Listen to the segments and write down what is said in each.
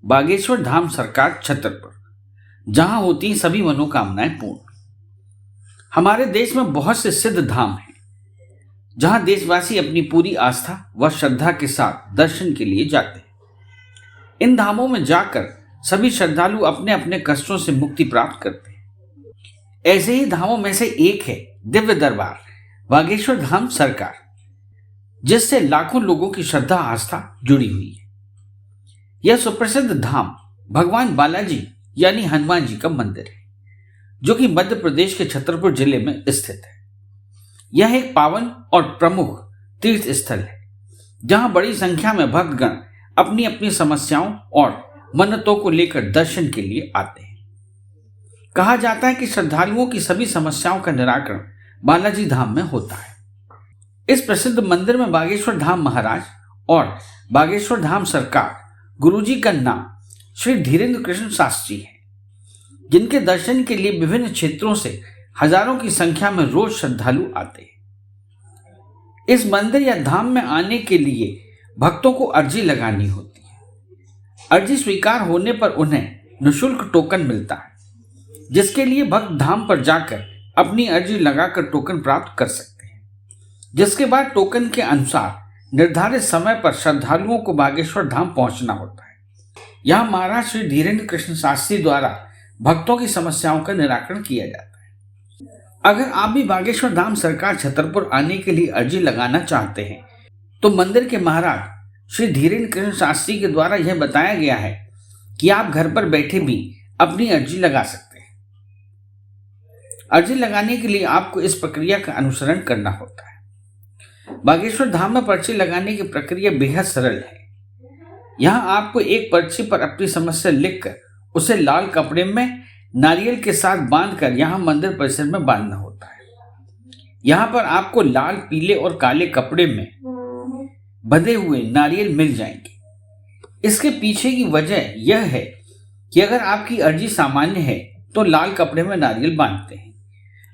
बागेश्वर धाम सरकार छतरपुर, जहां होती हैं सभी मनोकामनाएं पूर्ण। हमारे देश में बहुत से सिद्ध धाम हैं जहां देशवासी अपनी पूरी आस्था व श्रद्धा के साथ दर्शन के लिए जाते हैं। इन धामों में जाकर सभी श्रद्धालु अपने अपने कष्टों से मुक्ति प्राप्त करते हैं। ऐसे ही धामों में से एक है दिव्य दरबार बागेश्वर धाम सरकार, जिससे लाखों लोगों की श्रद्धा आस्था जुड़ी हुई है। यह सुप्रसिद्ध धाम भगवान बालाजी यानी हनुमान जी का मंदिर है, जो कि मध्य प्रदेश के छतरपुर जिले में स्थित है। यह एक पावन और प्रमुख तीर्थ स्थल है, जहां बड़ी संख्या में भक्तगण अपनी अपनी समस्याओं और मन्नतों को लेकर दर्शन के लिए आते हैं। कहा जाता है कि श्रद्धालुओं की सभी समस्याओं का निराकरण बालाजी धाम में होता है। इस प्रसिद्ध मंदिर में बागेश्वर धाम महाराज और बागेश्वर धाम सरकार गुरुजी का नाम श्री धीरेन्द्र कृष्ण शास्त्री है, जिनके दर्शन के लिए विभिन्न क्षेत्रों से हजारों की संख्या में रोज श्रद्धालु आते हैं। इस मंदिर या धाम में आने के लिए भक्तों को अर्जी लगानी होती है। अर्जी स्वीकार होने पर उन्हें निःशुल्क टोकन मिलता है, जिसके लिए भक्त धाम पर जाकर अपनी अर्जी लगाकर टोकन प्राप्त कर सकते हैं। जिसके बाद टोकन के अनुसार निर्धारित समय पर श्रद्धालुओं को बागेश्वर धाम पहुंचना होता है। यहाँ महाराज श्री धीरेन्द्र कृष्ण शास्त्री द्वारा भक्तों की समस्याओं का निराकरण किया जाता है। अगर आप भी बागेश्वर धाम सरकार छतरपुर आने के लिए अर्जी लगाना चाहते हैं, तो मंदिर के महाराज श्री धीरेन्द्र कृष्ण शास्त्री के द्वारा यह बताया गया है कि आप घर पर बैठे भी अपनी अर्जी लगा सकते हैं। अर्जी लगाने के लिए आपको इस प्रक्रिया का अनुसरण करना होता है। बागेश्वर धाम में पर्ची लगाने की प्रक्रिया बेहद सरल है। यहाँ आपको एक पर्ची पर अपनी समस्या लिखकर उसे लाल कपड़े में नारियल के साथ बांधकर यहाँ मंदिर परिसर में बांधना होता है। यहाँ पर आपको लाल, पीले और काले कपड़े में बंधे हुए नारियल मिल जाएंगे। इसके पीछे की वजह यह है कि अगर आपकी अर्जी सामान्य है तो लाल कपड़े में नारियल बांधते हैं।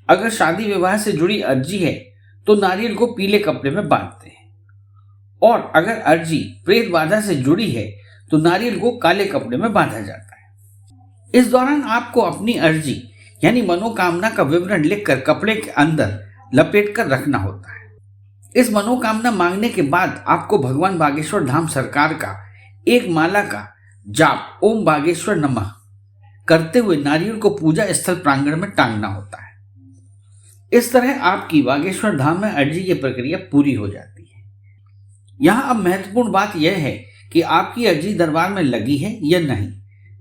अगर शादी विवाह से जुड़ी अर्जी है तो नारियल को पीले कपड़े में बांधते हैं, और अगर अर्जी प्रेत बाधा से जुड़ी है तो नारियल को काले कपड़े में बांधा जाता है। इस दौरान आपको अपनी अर्जी यानी मनोकामना का विवरण लिखकर कपड़े के अंदर लपेट कर रखना होता है। इस मनोकामना मांगने के बाद आपको भगवान बागेश्वर धाम सरकार का एक माला का जाप ओम बागेश्वर नमः करते हुए नारियल को पूजा स्थल प्रांगण में टांगना होता है। इस तरह आपकी बागेश्वर धाम में अर्जी की प्रक्रिया पूरी हो जाती है। यहाँ अब महत्वपूर्ण बात यह है कि आपकी अर्जी दरबार में लगी है या नहीं,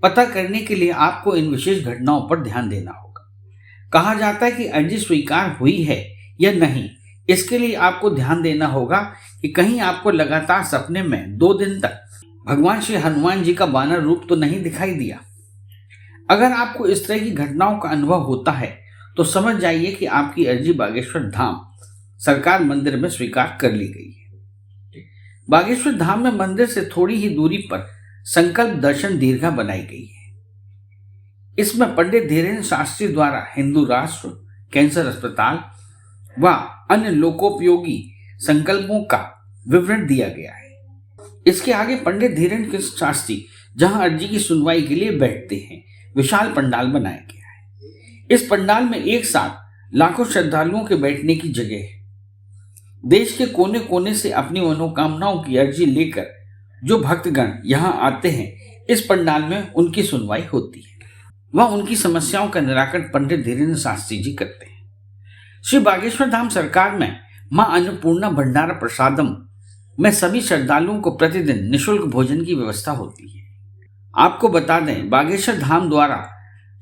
पता करने के लिए आपको इन विशेष घटनाओं पर ध्यान देना होगा। कहा जाता है कि अर्जी स्वीकार हुई है या नहीं, इसके लिए आपको ध्यान देना होगा कि कहीं आपको लगातार सपने में 2 दिन तक भगवान श्री हनुमान जी का वानर रूप तो नहीं दिखाई दिया। अगर आपको इस तरह की घटनाओं का अनुभव होता है तो समझ जाइए कि आपकी अर्जी बागेश्वर धाम सरकार मंदिर में स्वीकार कर ली गई है। बागेश्वर धाम में मंदिर से थोड़ी ही दूरी पर संकल्प दर्शन दीर्घा बनाई गई है। इसमें पंडित धीरेन्द्र शास्त्री द्वारा हिंदू राष्ट्र, कैंसर अस्पताल व अन्य लोकोपयोगी संकल्पों का विवरण दिया गया है। इसके आगे पंडित धीरेन्द्र कृष्ण शास्त्री जहां अर्जी की सुनवाई के लिए बैठते हैं, विशाल पंडाल बनाया गया है। इस पंडाल में एक साथ लाखों श्रद्धालुओं के बैठने की जगह है। देश के कोने कोने से अपनी मनोकामनाओं की अर्जी लेकर जो भक्तगण यहाँ आते हैं, इस पंडाल में उनकी सुनवाई होती है। वह उनकी समस्याओं का निराकरण पंडित धीरेन्द्र शास्त्री जी करते हैं। श्री बागेश्वर धाम सरकार में मां अन्नपूर्णा भंडारा प्रसादम में सभी श्रद्धालुओं को प्रतिदिन निःशुल्क भोजन की व्यवस्था होती है। आपको बता दें, बागेश्वर धाम द्वारा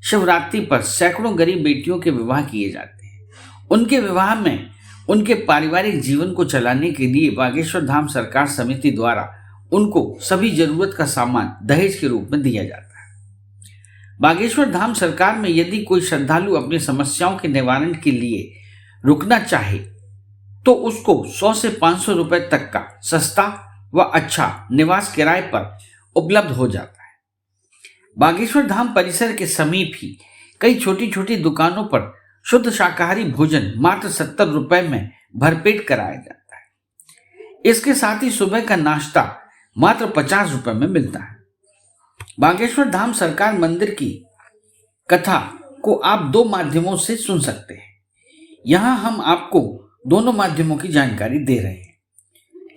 शिवरात्रि पर सैकड़ों गरीब बेटियों के विवाह किए जाते हैं। उनके विवाह में उनके पारिवारिक जीवन को चलाने के लिए बागेश्वर धाम सरकार समिति द्वारा उनको सभी जरूरत का सामान दहेज के रूप में दिया जाता है। बागेश्वर धाम सरकार में यदि कोई श्रद्धालु अपनी समस्याओं के निवारण के लिए रुकना चाहे तो उसको 100 से 500 रुपए तक का सस्ता व अच्छा निवास किराए पर उपलब्ध हो जाता है। बागेश्वर धाम परिसर के समीप ही कई छोटी छोटी दुकानों पर शुद्ध शाकाहारी भोजन मात्र 70 रुपए में भरपेट कराया जाता है। इसके साथ ही सुबह का नाश्ता मात्र 50 रुपए में मिलता है। बागेश्वर धाम सरकार मंदिर की कथा को आप दो माध्यमों से सुन सकते हैं। यहाँ हम आपको दोनों माध्यमों की जानकारी दे रहे हैं।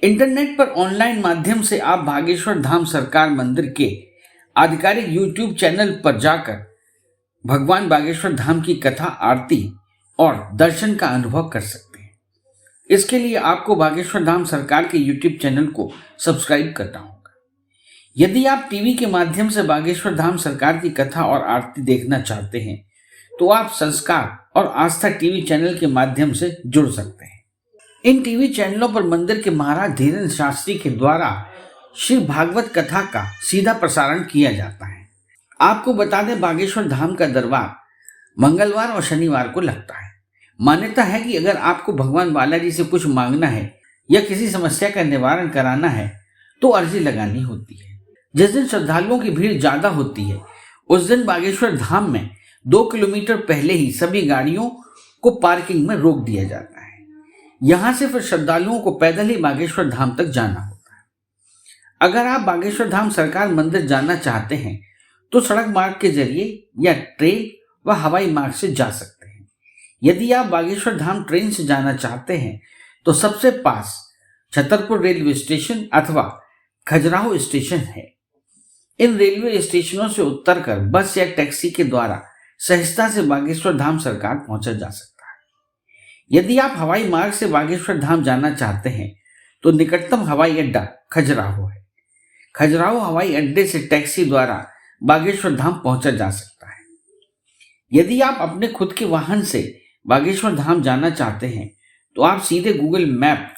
इंटरनेट पर ऑनलाइन माध्यम से आप बागेश्वर धाम सरकार मंदिर के आधिकारिक यूट्यूब चैनल पर जाकर भगवान बागेश्वर धाम की कथा, आरती और दर्शन का अनुभव कर सकते हैं। इसके लिए आपको बागेश्वर धाम सरकार के यूट्यूब चैनल को सब्सक्राइब करना होगा। यदि आप टीवी के माध्यम से बागेश्वर धाम सरकार की कथा और आरती देखना चाहते हैं तो आप संस्कार और आस्था टीवी चैनल के माध्यम से जुड़ सकते हैं। इन टीवी चैनलों पर मंदिर के महाराज धीरेन्द्र शास्त्री के द्वारा श्री भागवत कथा का सीधा प्रसारण किया जाता है। आपको बता दें, बागेश्वर धाम का दरबार मंगलवार और शनिवार को लगता है। मान्यता है कि अगर आपको भगवान बालाजी से कुछ मांगना है या किसी समस्या का निवारण कराना है तो अर्जी लगानी होती है। जिस दिन श्रद्धालुओं की भीड़ ज्यादा होती है उस दिन बागेश्वर धाम में 2 किलोमीटर पहले ही सभी गाड़ियों को पार्किंग में रोक दिया जाता है। यहां से फिर श्रद्धालुओं को पैदल ही बागेश्वर धाम तक जाना होता है। अगर आप बागेश्वर धाम सरकार मंदिर जाना चाहते हैं तो सड़क मार्ग के जरिए या ट्रेन व हवाई मार्ग से जा सकते हैं। यदि आप बागेश्वर धाम ट्रेन से जाना चाहते हैं तो सबसे पास छतरपुर रेलवे स्टेशन अथवा खजुराहो स्टेशन है। इन रेलवे स्टेशनों से उतरकर बस या टैक्सी के द्वारा सहजता से बागेश्वर धाम सरकार पहुंचा जा सकता है। यदि आप हवाई मार्ग से बागेश्वर धाम जाना चाहते हैं तो निकटतम हवाई अड्डा खजुराहो है। खजुराहो हवाई अड्डे से टैक्सी द्वारा बागेश्वर धाम पहुंचा जा सकता है। यदि आप अपने खुद के वाहन से बागेश्वर धाम जाना चाहते हैं तो आप सीधे गूगल मैप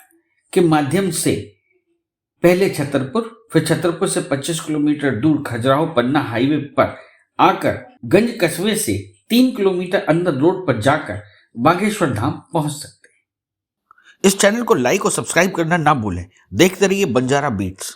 के माध्यम से पहले छतरपुर, फिर छतरपुर से 25 किलोमीटर दूर खजुराहो पन्ना हाईवे पर आकर गंज कस्बे से 3 किलोमीटर अंदर रोड पर जाकर बागेश्वर धाम पहुंच सकते हैं। इस चैनल को लाइक और सब्सक्राइब करना ना भूलें। देखते रहिए बंजारा बीट्स।